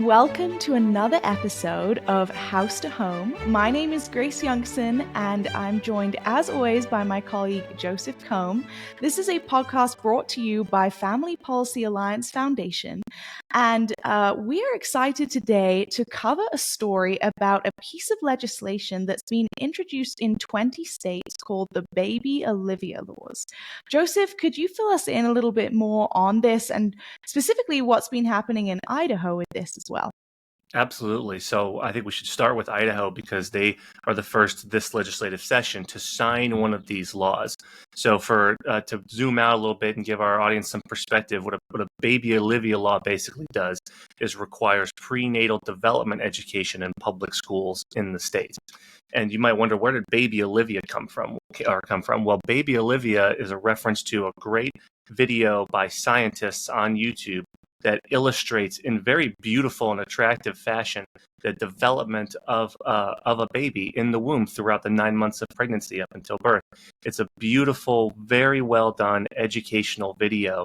Welcome to another episode of House to Home. My name is Grace Youngson, and I'm joined, as always, by my colleague Joseph Kohm. This is a podcast brought to you by Family Policy Alliance Foundation, and we are excited today to cover a story about a piece of legislation that's been introduced in 20 states called the Baby Olivia laws. Joseph, could you fill us in a little bit more on this and specifically what's been happening in Idaho with this as well? Absolutely. So I think we should start with Idaho because they are the first this legislative session to sign one of these laws. So to zoom out a little bit and give our audience some perspective, what a Baby Olivia law basically does is requires prenatal development education in public schools in the state. And you might wonder, where did Baby Olivia come from? Well, Baby Olivia is a reference to a great video by scientists on YouTube that illustrates in very beautiful and attractive fashion the development of a baby in the womb throughout the 9 months of pregnancy up until birth. It's a beautiful, very well done educational video.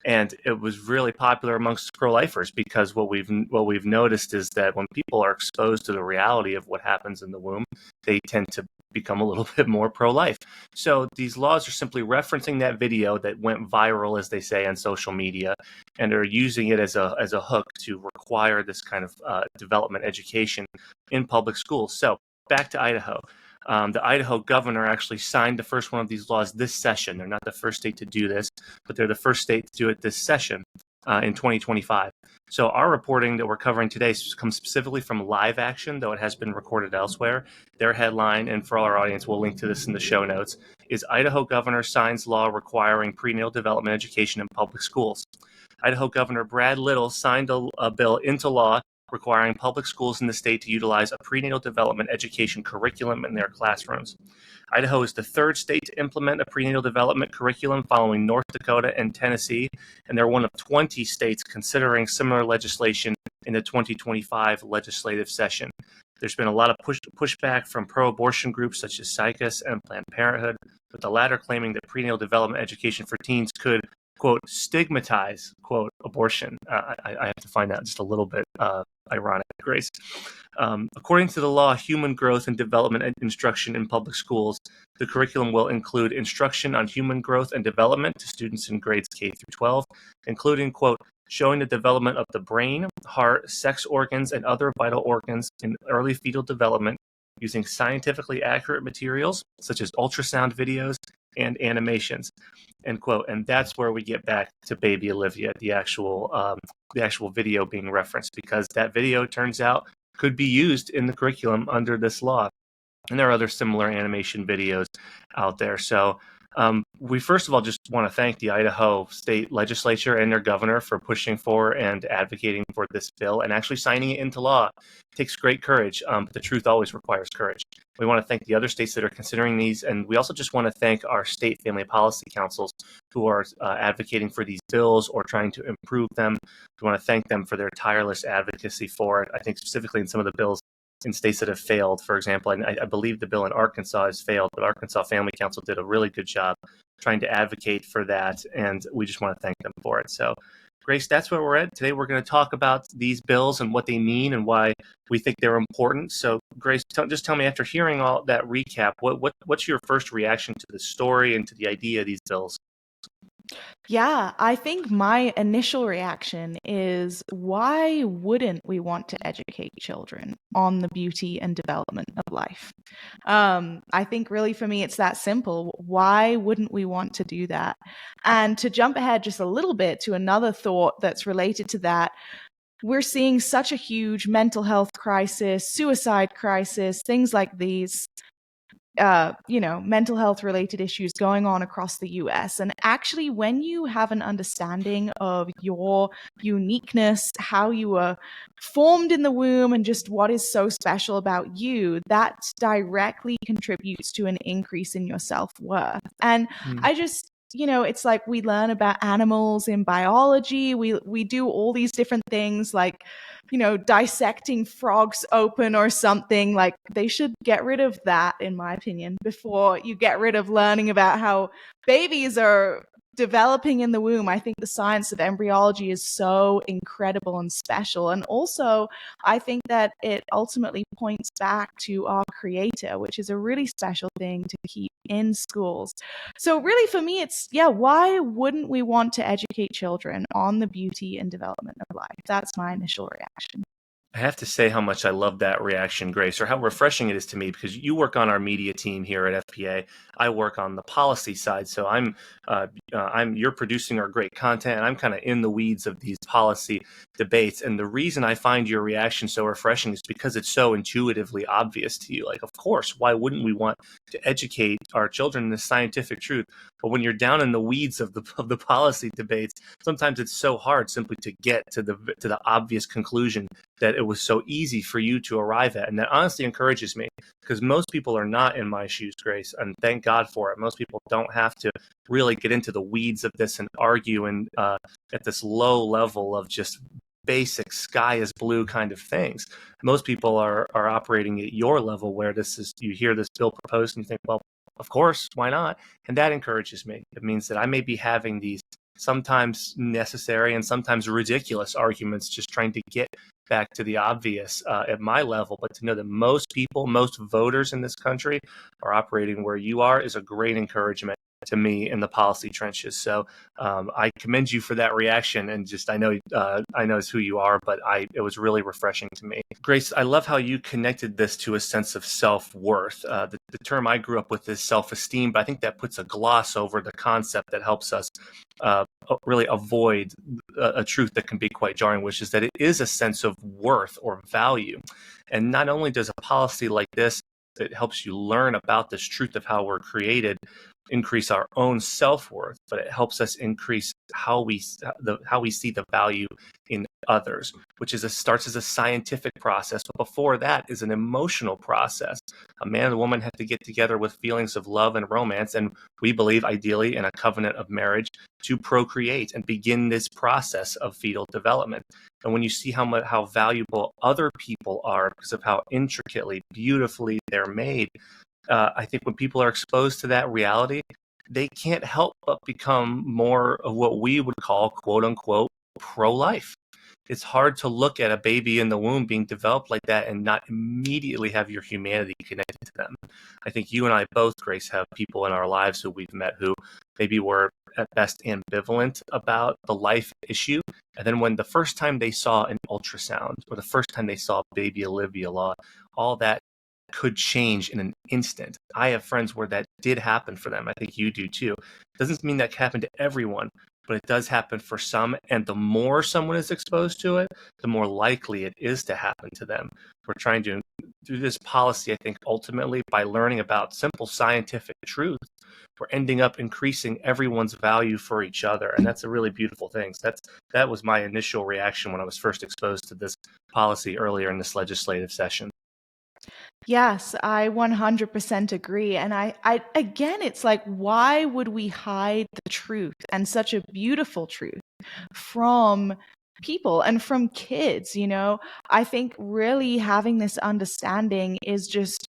And it was really popular amongst pro-lifers because what we've noticed is that when people are exposed to the reality of what happens in the womb, they tend to become a little bit more pro-life. So these laws are simply referencing that video that went viral, as they say, on social media, and are using it as a hook to require this kind of development education in public schools. So back to Idaho. The Idaho governor actually signed the first one of these laws this session. They're not the first state to do this, but they're the first state to do it this session in 2025. So our reporting that we're covering today comes specifically from Live Action, though it has been recorded elsewhere. Their headline, and for all our audience, we'll link to this in the show notes, is Idaho governor signs law requiring prenatal development education in public schools. Idaho Governor Brad Little signed a bill into law requiring public schools in the state to utilize a prenatal development education curriculum in their classrooms. Idaho is the third state to implement a prenatal development curriculum following North Dakota and Tennessee, and they're one of 20 states considering similar legislation in the 2025 legislative session. There's been a lot of pushback from pro-abortion groups such as SICUS and Planned Parenthood, with the latter claiming that prenatal development education for teens could, quote, stigmatize, quote, abortion. I have to find that just a little bit ironic, Grace. According to the law, human growth and development instruction in public schools, the curriculum will include instruction on human growth and development to students in grades K through 12, including, quote, showing the development of the brain, heart, sex organs, and other vital organs in early fetal development using scientifically accurate materials such as ultrasound videos and animations, end quote. And that's where we get back to Baby Olivia, the actual video being referenced, because that video, turns out, could be used in the curriculum under this law. And there are other similar animation videos out there. So we first of all just want to thank the Idaho state legislature and their governor for pushing for and advocating for this bill and actually signing it into law. It takes great courage, but the truth always requires courage. We want to thank the other states that are considering these, and we also just want to thank our state family policy councils who are advocating for these bills or trying to improve them. We want to thank them for their tireless advocacy for it. I think specifically in some of the bills in states that have failed, for example, and I believe the bill in Arkansas has failed, but Arkansas Family Council did a really good job trying to advocate for that, and we just want to thank them for it. So, Grace, that's where we're at. Today we're going to talk about these bills and what they mean and why we think they're important. So, Grace, just tell me, after hearing all that recap, what's your first reaction to the story and to the idea of these bills? Yeah, I think my initial reaction is, why wouldn't we want to educate children on the beauty and development of life? I think really for me, it's that simple. Why wouldn't we want to do that? And to jump ahead just a little bit to another thought that's related to that, we're seeing such a huge mental health crisis, suicide crisis, things like these. Mental health related issues going on across the US. And actually, when you have an understanding of your uniqueness, how you were formed in the womb, and just what is so special about you, that directly contributes to an increase in your self-worth. And I just, it's like we learn about animals in biology. We do all these different things like, dissecting frogs open or something. Like, they should get rid of that, in my opinion, before you get rid of learning about how babies are developing in the womb. I think the science of embryology is so incredible and special. And also, I think that it ultimately points back to our creator, which is a really special thing to keep in schools. So really for me, it's, yeah, why wouldn't we want to educate children on the beauty and development of life? That's my initial reaction. I have to say how much I love that reaction, Grace, or how refreshing it is to me, because you work on our media team here at FPA. I work on the policy side, so you're producing our great content, and I'm kind of in the weeds of these policy debates. And the reason I find your reaction so refreshing is because it's so intuitively obvious to you. Like, of course, why wouldn't we want to educate our children in the scientific truth? But when you're down in the weeds of the policy debates, sometimes it's so hard simply to get to the obvious conclusion that it was so easy for you to arrive at. And that honestly encourages me, because most people are not in my shoes, Grace, and thank God for it. Most people don't have to really get into the weeds of this and argue and at this low level of just basic sky is blue kind of things. Most people are operating at your level, where you hear this bill proposed and you think, well, of course, why not? And that encourages me. It means that I may be having these sometimes necessary and sometimes ridiculous arguments, just trying to get back to the obvious at my level. But to know that most people, most voters in this country are operating where you are is a great encouragement to me in the policy trenches. So I commend you for that reaction, and just I know it's who you are, but it was really refreshing to me. Grace, I love how you connected this to a sense of self-worth. The term I grew up with is self-esteem, but I think that puts a gloss over the concept that helps us really avoid a truth that can be quite jarring, which is that it is a sense of worth or value. And not only does a policy like this that helps you learn about this truth of how we're created increase our own self-worth, but it helps us increase how we see the value in others, which starts as a scientific process, but before that is an emotional process. A man and a woman have to get together with feelings of love and romance, and we believe ideally in a covenant of marriage to procreate and begin this process of fetal development. And when you see how valuable other people are because of how intricately, beautifully they're made, I think when people are exposed to that reality, they can't help but become more of what we would call, quote unquote, pro-life. It's hard to look at a baby in the womb being developed like that and not immediately have your humanity connected to them. I think you and I both, Grace, have people in our lives who we've met who maybe were at best ambivalent about the life issue. And then when the first time they saw an ultrasound or the first time they saw Baby Olivia all that could change in an instant. I have friends where that did happen for them. I think you do too. Doesn't mean that happened to everyone, but it does happen for some. And the more someone is exposed to it, the more likely it is to happen to them. We're trying to, through this policy, I think ultimately by learning about simple scientific truths, we're ending up increasing everyone's value for each other. And that's a really beautiful thing. So that was my initial reaction when I was first exposed to this policy earlier in this legislative session. Yes, I 100% agree. And I again, it's like, why would we hide the truth, and such a beautiful truth, from people and from kids? I think really having this understanding is just,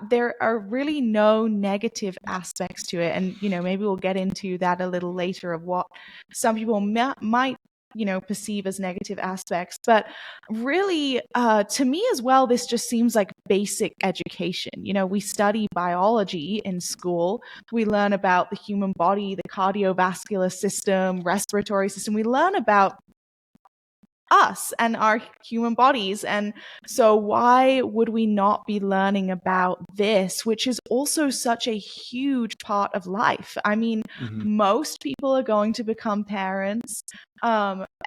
there are really no negative aspects to it. And, maybe we'll get into that a little later of what some people might perceive as negative aspects. But really, to me as well, this just seems like basic education. We study biology in school. We learn about the human body, the cardiovascular system, respiratory system. We learn about us and our human bodies. And so why would we not be learning about this, which is also such a huge part of life? I mean, most people are going to become parents.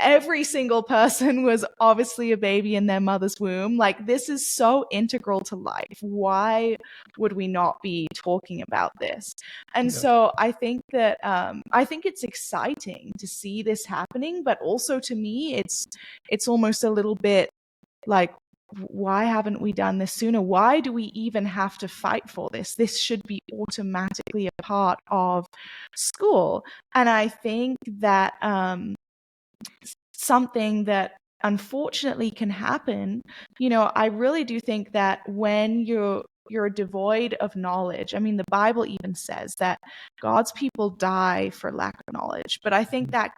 Every single person was obviously a baby in their mother's womb. Like, this is so integral to life. Why would we not be talking about this? And so I think that I think it's exciting to see this happening, but also to me, it's almost a little bit like, why haven't we done this sooner? Why do we even have to fight for this? This should be automatically a part of school. And I think that something that unfortunately can happen, I really do think that when you're devoid of knowledge. I mean, the Bible even says that God's people die for lack of knowledge. But I think that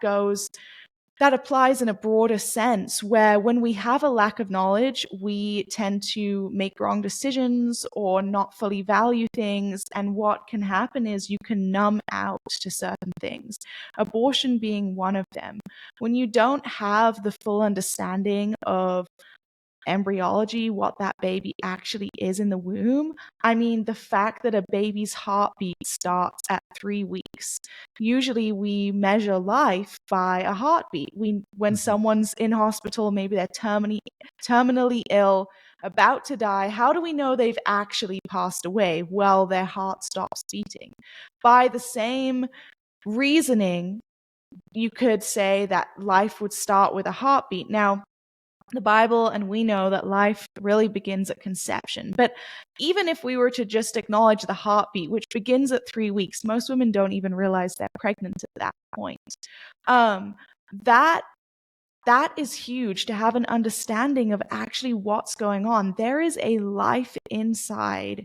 applies in a broader sense, where when we have a lack of knowledge, we tend to make wrong decisions or not fully value things. And what can happen is you can numb out to certain things, abortion being one of them. When you don't have the full understanding of embryology, what that baby actually is in the womb. I mean, the fact that a baby's heartbeat starts at 3 weeks. Usually we measure life by a heartbeat. When someone's in hospital, maybe they're terminally ill, about to die, how do we know they've actually passed away? Well, their heart stops beating. By the same reasoning, you could say that life would start with a heartbeat. Now, the Bible, and we know that life really begins at conception. But even if we were to just acknowledge the heartbeat, which begins at 3 weeks, most women don't even realize they're pregnant at that point. That is huge, to have an understanding of actually what's going on. There is a life inside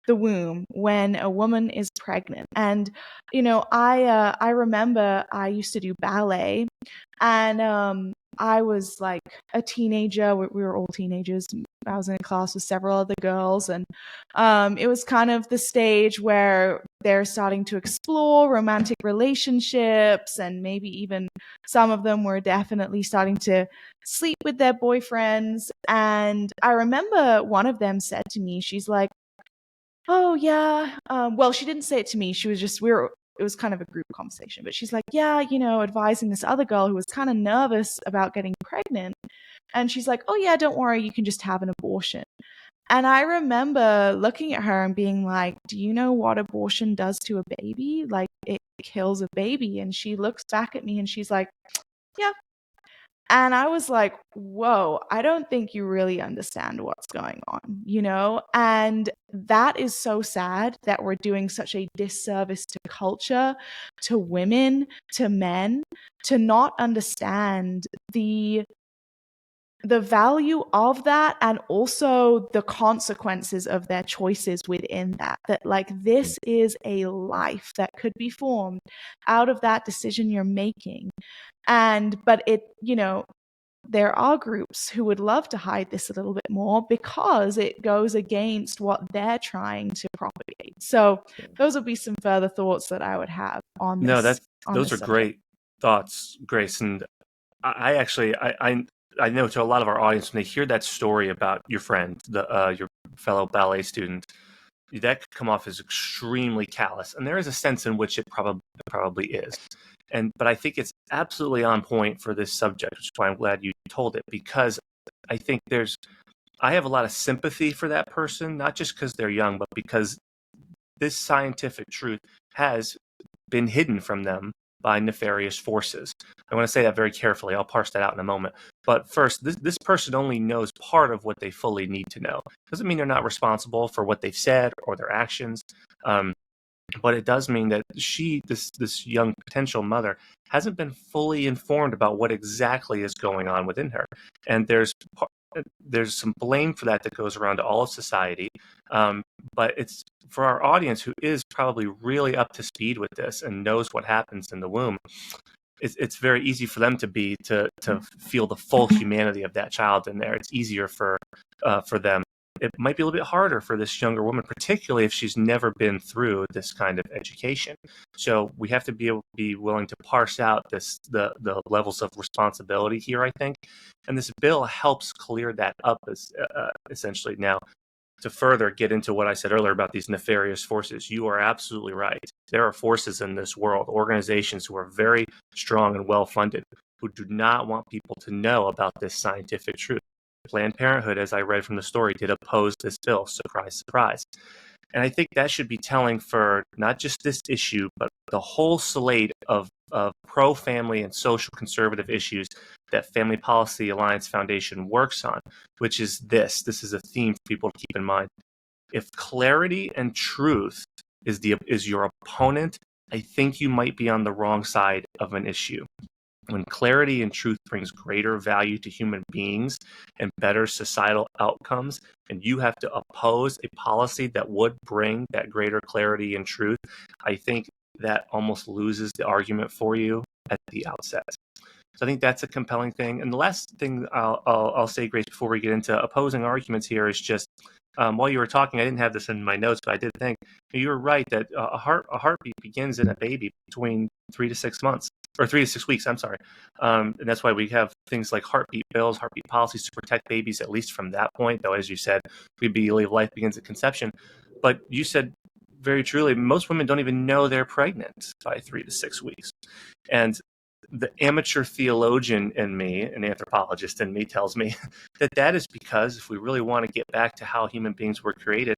the womb when a woman is pregnant. And I remember I used to do ballet, and I was like a teenager. We were all teenagers. I was in a class with several other girls, and it was kind of the stage where they're starting to explore romantic relationships, and maybe even some of them were definitely starting to sleep with their boyfriends. And I remember one of them said to me, she's like, "Oh yeah." Well, she didn't say it to me. She was just, it was kind of a group conversation, but she's like, "Yeah, advising this other girl who was kind of nervous about getting pregnant." And she's like, "Oh yeah, don't worry, you can just have an abortion." And I remember looking at her and being like, "Do you know what abortion does to a baby? Like, it kills a baby." And she looks back at me and she's like, "Yeah." And I was like, whoa, I don't think you really understand what's going on. And that is so sad that we're doing such a disservice to culture, to women, to men, to not understand the value of that, and also the consequences of their choices within that like, this is a life that could be formed out of that decision you're making. But there are groups who would love to hide this a little bit more because it goes against what they're trying to propagate. So those would be some further thoughts that I would have on this. No, those are subject. great thoughts, Grace. And I actually, I know to a lot of our audience, when they hear that story about your friend, your fellow ballet student, that could come off as extremely callous, and there is a sense in which it probably is. But I think it's absolutely on point for this subject, which is why I'm glad you told it, because I think I have a lot of sympathy for that person, not just because they're young, but because this scientific truth has been hidden from them by nefarious forces. I want to say that very carefully. I'll parse that out in a moment. But first, this person only knows part of what they fully need to know. Doesn't mean they're not responsible for what they've said or their actions. But it does mean that this young potential mother, hasn't been fully informed about what exactly is going on within her. And there's some blame for that goes around to all of society. But it's for our audience, who is probably really up to speed with this and knows what happens in the womb. It's very easy for them to feel the full humanity of that child in there. It's easier for them. It might be a little bit harder for this younger woman, particularly if she's never been through this kind of education. So we have to be willing to parse out the levels of responsibility here, I think. And this bill helps clear that up, essentially. Now, to further get into what I said earlier about these nefarious forces, you are absolutely right. There are forces in this world, organizations who are very strong and well-funded, who do not want people to know about this scientific truth. Planned Parenthood, as I read from the story, did oppose this bill. Surprise, surprise. And I think that should be telling for not just this issue, but the whole slate of pro-family and social conservative issues that Family Policy Alliance Foundation works on, which is this. This is a theme for people to keep in mind. If clarity and truth is your opponent, I think you might be on the wrong side of an issue. When clarity and truth brings greater value to human beings and better societal outcomes, and you have to oppose a policy that would bring that greater clarity and truth, I think that almost loses the argument for you at the outset. So I think that's a compelling thing. And the last thing I'll say, Grace, before we get into opposing arguments here is just while you were talking, I didn't have this in my notes, but I did think you were right that a heartbeat begins in a baby between 3 to 6 months, or 3 to 6 weeks. I'm sorry, and that's why we have things like heartbeat bills, heartbeat policies to protect babies at least from that point. Though, as you said, we believe life begins at conception. But you said very truly, most women don't even know they're pregnant by 3 to 6 weeks, and the amateur theologian in me, an anthropologist in me, tells me that that is because if we really want to get back to how human beings were created,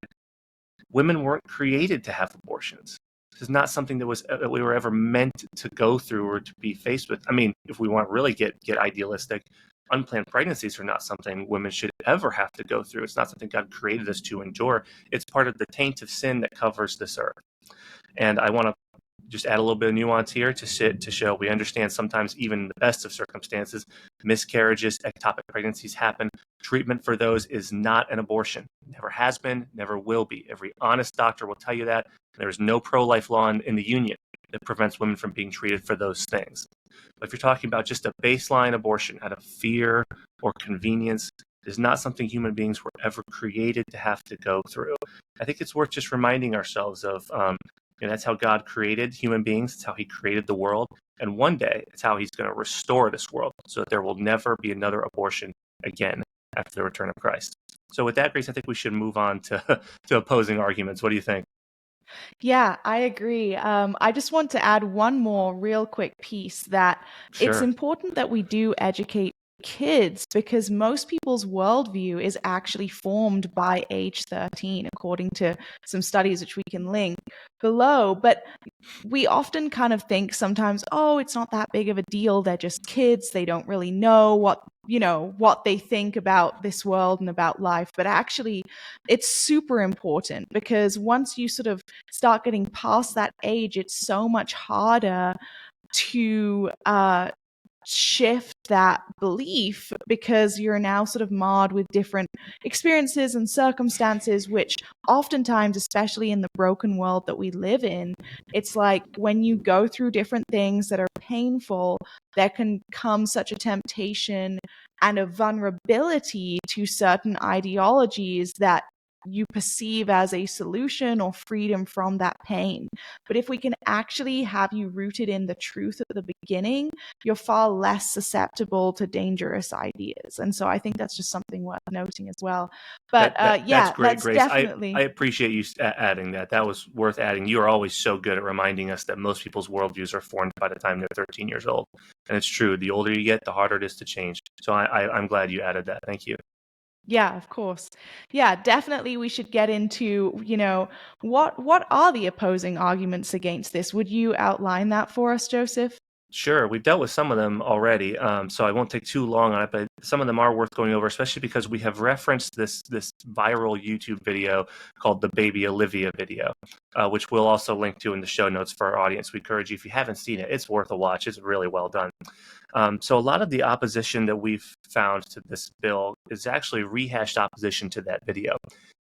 women weren't created to have abortions. This is not something that we were ever meant to go through or to be faced with. I mean, if we want to really get idealistic, unplanned pregnancies are not something women should ever have to go through. It's not something God created us to endure. It's part of the taint of sin that covers this earth. And I want to just add a little bit of nuance here to show we understand sometimes even in the best of circumstances, miscarriages, ectopic pregnancies happen. Treatment for those is not an abortion. Never has been, never will be. Every honest doctor will tell you that. There is no pro-life law in the union that prevents women from being treated for those things. But if you're talking about just a baseline abortion out of fear or convenience, it is not something human beings were ever created to have to go through. I think it's worth just reminding ourselves of that's how God created human beings. It's how he created the world. And one day, it's how he's going to restore this world so that there will never be another abortion again after the return of Christ. So with that, Grace, I think we should move on to opposing arguments. What do you think? Yeah, I agree. I just want to add one more real quick piece that it's Sure. important that we do educate kids because most people's worldview is actually formed by age 13, according to some studies which we can link below. But we often kind of think sometimes, oh, it's not that big of a deal. They're just kids. They don't really know what they think about this world and about life. But actually, it's super important because once you sort of start getting past that age, it's so much harder to shift that belief because you're now sort of marred with different experiences and circumstances, which oftentimes, especially in the broken world that we live in, it's like when you go through different things that are painful, there can come such a temptation and a vulnerability to certain ideologies that you perceive as a solution or freedom from that pain. But if we can actually have you rooted in the truth at the beginning, you're far less susceptible to dangerous ideas. And so I think that's just something worth noting as well. But that's yeah, great, that's Grace. definitely. I appreciate you adding that. That was worth adding. You are always so good at reminding us that most people's worldviews are formed by the time they're 13 years old. And it's true. The older you get, the harder it is to change. So I'm glad you added that. Thank you. Yeah, of course. Yeah, definitely we should get into, what are the opposing arguments against this? Would you outline that for us, Joseph? Sure, we've dealt with some of them already, so I won't take too long on it, but some of them are worth going over, especially because we have referenced this viral YouTube video called the Baby Olivia video, which we'll also link to in the show notes for our audience. We encourage you, if you haven't seen it, it's worth a watch. It's really well done. So a lot of the opposition that we've found to this bill is actually rehashed opposition to that video.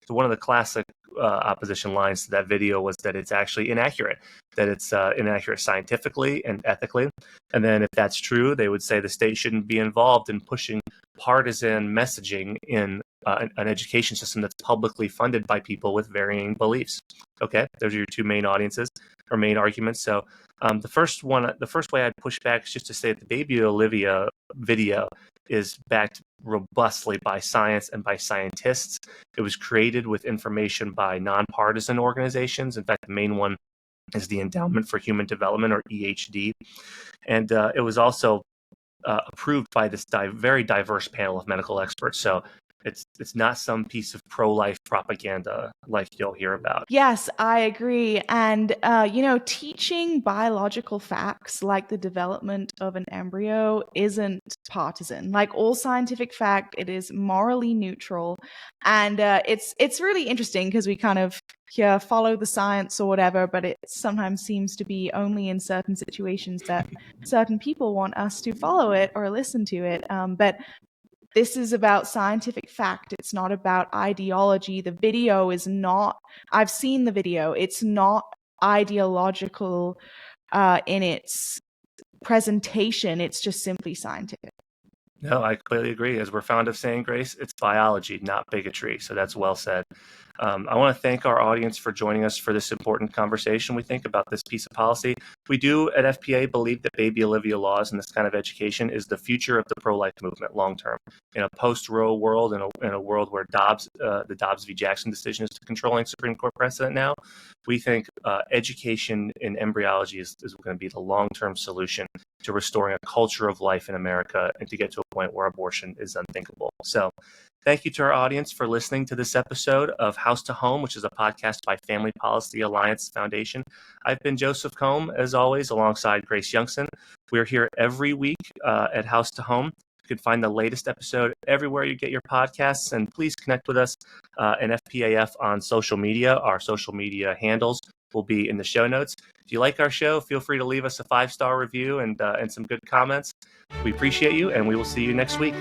So one of the classic opposition lines to that video was that it's actually inaccurate, that it's inaccurate scientifically and ethically. And then if that's true, they would say the state shouldn't be involved in pushing partisan messaging in an education system that's publicly funded by people with varying beliefs. Okay, those are your two main audiences or main arguments. So the first way I'd push back is just to say that the Baby Olivia video is backed robustly by science and by scientists. It was created with information by nonpartisan organizations. In fact, the main one is the Endowment for Human Development, or EHD. And it was also approved by this very diverse panel of medical experts. So It's not some piece of pro-life propaganda like you'll hear about. Yes, I agree. And, teaching biological facts like the development of an embryo isn't partisan. Like all scientific fact, it is morally neutral. And it's really interesting because we kind of follow the science or whatever, but it sometimes seems to be only in certain situations that certain people want us to follow it or listen to it. But this is about scientific fact. It's not about ideology. The video is not, I've seen the video. It's not ideological in its presentation. It's just simply scientific. No, I completely agree. As we're fond of saying, Grace, it's biology, not bigotry. So that's well said. I want to thank our audience for joining us for this important conversation. We think about this piece of policy. We do at FPA believe that Baby Olivia laws and this kind of education is the future of the pro-life movement long term. In a post-Roe world, in a world where the Dobbs v. Jackson decision is controlling Supreme Court precedent now, we think education in embryology is going to be the long-term solution to restoring a culture of life in America and to get to a point where abortion is unthinkable. So thank you to our audience for listening to this episode of House to Home, which is a podcast by Family Policy Alliance Foundation. I've been Joseph Kohm, as always, alongside Grace Youngson. We're here every week at House to Home. You can find the latest episode everywhere you get your podcasts, and please connect with us and FPAF on social media. Our social media handles will be in the show notes. If you like our show, feel free to leave us a 5-star review and some good comments. We appreciate you, and we will see you next week.